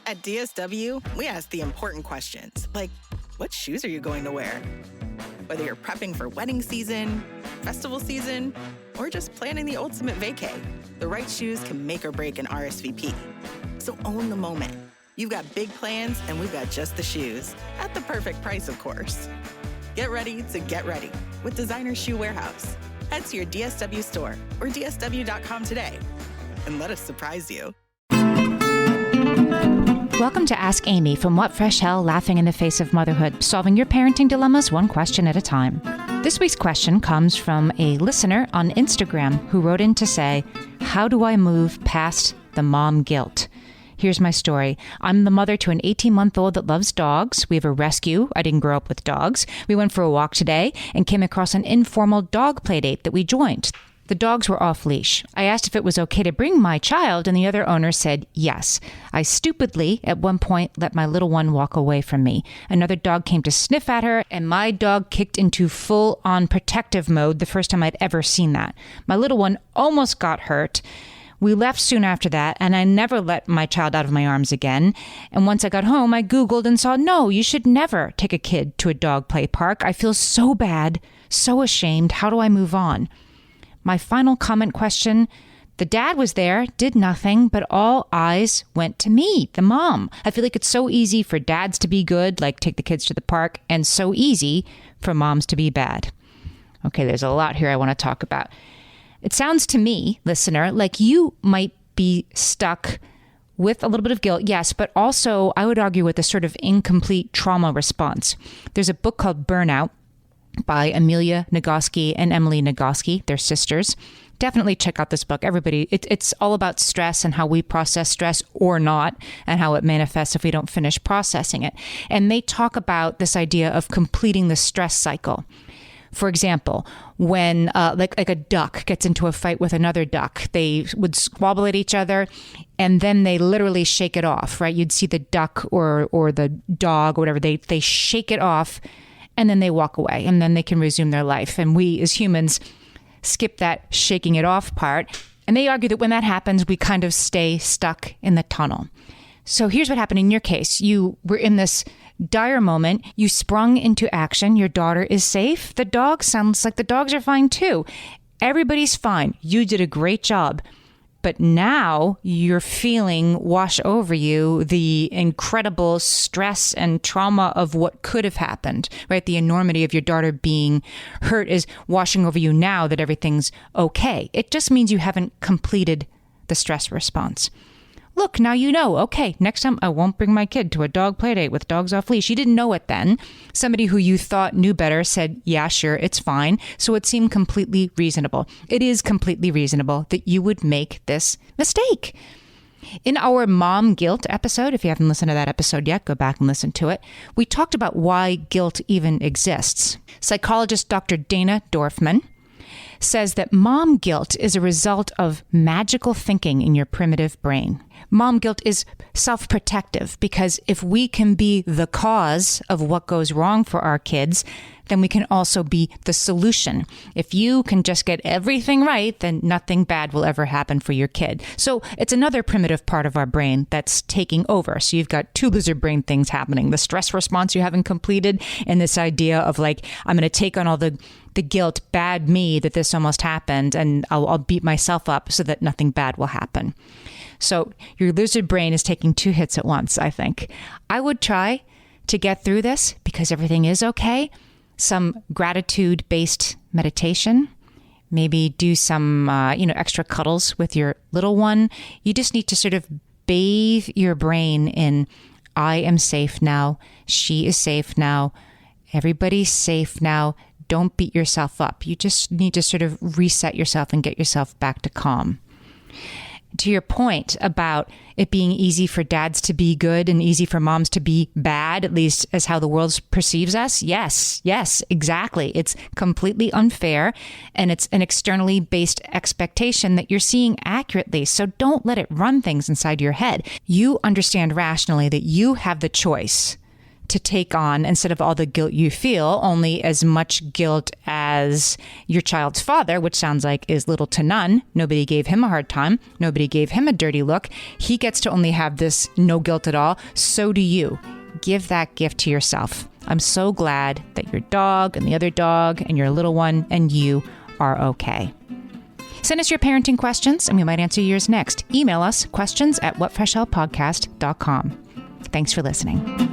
At DSW, we ask the important questions, like, what shoes are you going to wear? Whether you're prepping for wedding season, festival season, or just planning the ultimate vacay, the right shoes can make or break an RSVP. So own the moment. You've got big plans, and we've got just the shoes, at the perfect price, of course. Get ready to get ready with Designer Shoe Warehouse. Head to your DSW store or dsw.com today, and let us surprise you. Welcome to Ask Amy from What Fresh Hell, laughing in the face of motherhood, solving your parenting dilemmas one question at a time. This week's question comes from a listener on Instagram who wrote in to say, how do I move past the mom guilt? Here's my story. I'm the mother to an 18-month-old that loves dogs. We have a rescue. I didn't grow up with dogs. We went for a walk today and came across an informal dog play date that we joined. The dogs were off leash. I asked if it was okay to bring my child, and the other owner said yes. I stupidly, at one point, let my little one walk away from me. Another dog came to sniff at her, and my dog kicked into full-on protective mode the first time I'd ever seen that. My little one almost got hurt. We left soon after that, and I never let my child out of my arms again. And once I got home, I Googled and saw, no, you should never take a kid to a dog play park. I feel so bad, so ashamed. How do I move on? My final comment question, the dad was there, did nothing, but all eyes went to me, the mom. I feel like it's so easy for dads to be good, like take the kids to the park, and so easy for moms to be bad. Okay, there's a lot here I want to talk about. It sounds to me, listener, like you might be stuck with a little bit of guilt, yes, but also I would argue with a sort of incomplete trauma response. There's a book called Burnout by Amelia Nagoski and Emily Nagoski. They're sisters. Definitely check out this book. Everybody, it's all about stress and how we process stress or not, and how it manifests if we don't finish processing it. And they talk about this idea of completing the stress cycle. For example, when like a duck gets into a fight with another duck, they would squabble at each other and then they literally shake it off, right? You'd see the duck or the dog or whatever, they shake it off and then they walk away and then they can resume their life. And we as humans skip that shaking it off part. And they argue that when that happens, we kind of stay stuck in the tunnel. So here's what happened in your case. You were in this dire moment. You sprung into action. Your daughter is safe. The dog sounds like the dogs are fine too. Everybody's fine. You did a great job. But now you're feeling wash over you the incredible stress and trauma of what could have happened, right? The enormity of your daughter being hurt is washing over you now that everything's okay. It just means you haven't completed the stress response. Look, now you know, okay, next time I won't bring my kid to a dog play date with dogs off leash. You didn't know it then. Somebody who you thought knew better said, yeah, sure, it's fine. So it seemed completely reasonable. It is completely reasonable that you would make this mistake. In our mom guilt episode, if you haven't listened to that episode yet, go back and listen to it. We talked about why guilt even exists. Psychologist Dr. Dana Dorfman says that mom guilt is a result of magical thinking in your primitive brain. Mom guilt is self-protective because if we can be the cause of what goes wrong for our kids, then we can also be the solution. If you can just get everything right, then nothing bad will ever happen for your kid. So it's another primitive part of our brain that's taking over. So you've got two lizard brain things happening. The stress response you haven't completed and this idea of like, I'm going to take on all the guilt, bad me that this almost happened, and I'll beat myself up so that nothing bad will happen. So your lizard brain is taking two hits at once, I think. I would try to get through this because everything is okay. Some gratitude-based meditation, maybe do some, extra cuddles with your little one. You just need to sort of bathe your brain in, I am safe now. She is safe now. Everybody's safe now. Don't beat yourself up. You just need to sort of reset yourself and get yourself back to calm. To your point about it being easy for dads to be good and easy for moms to be bad, at least as how the world perceives us. Yes, exactly. It's completely unfair, and it's an externally based expectation that you're seeing accurately. So don't let it run things inside your head. You understand rationally that you have the choice to take on, instead of all the guilt you feel, only as much guilt as as your child's father, which sounds like is little to none. Nobody gave him a hard time. Nobody gave him a dirty look. He gets to only have this no guilt at all. So do you. Give that gift to yourself. I'm so glad that your dog and the other dog and your little one and you are okay. Send us your parenting questions and we might answer yours next. Email us questions@whatfreshhellpodcast.com. Thanks for listening.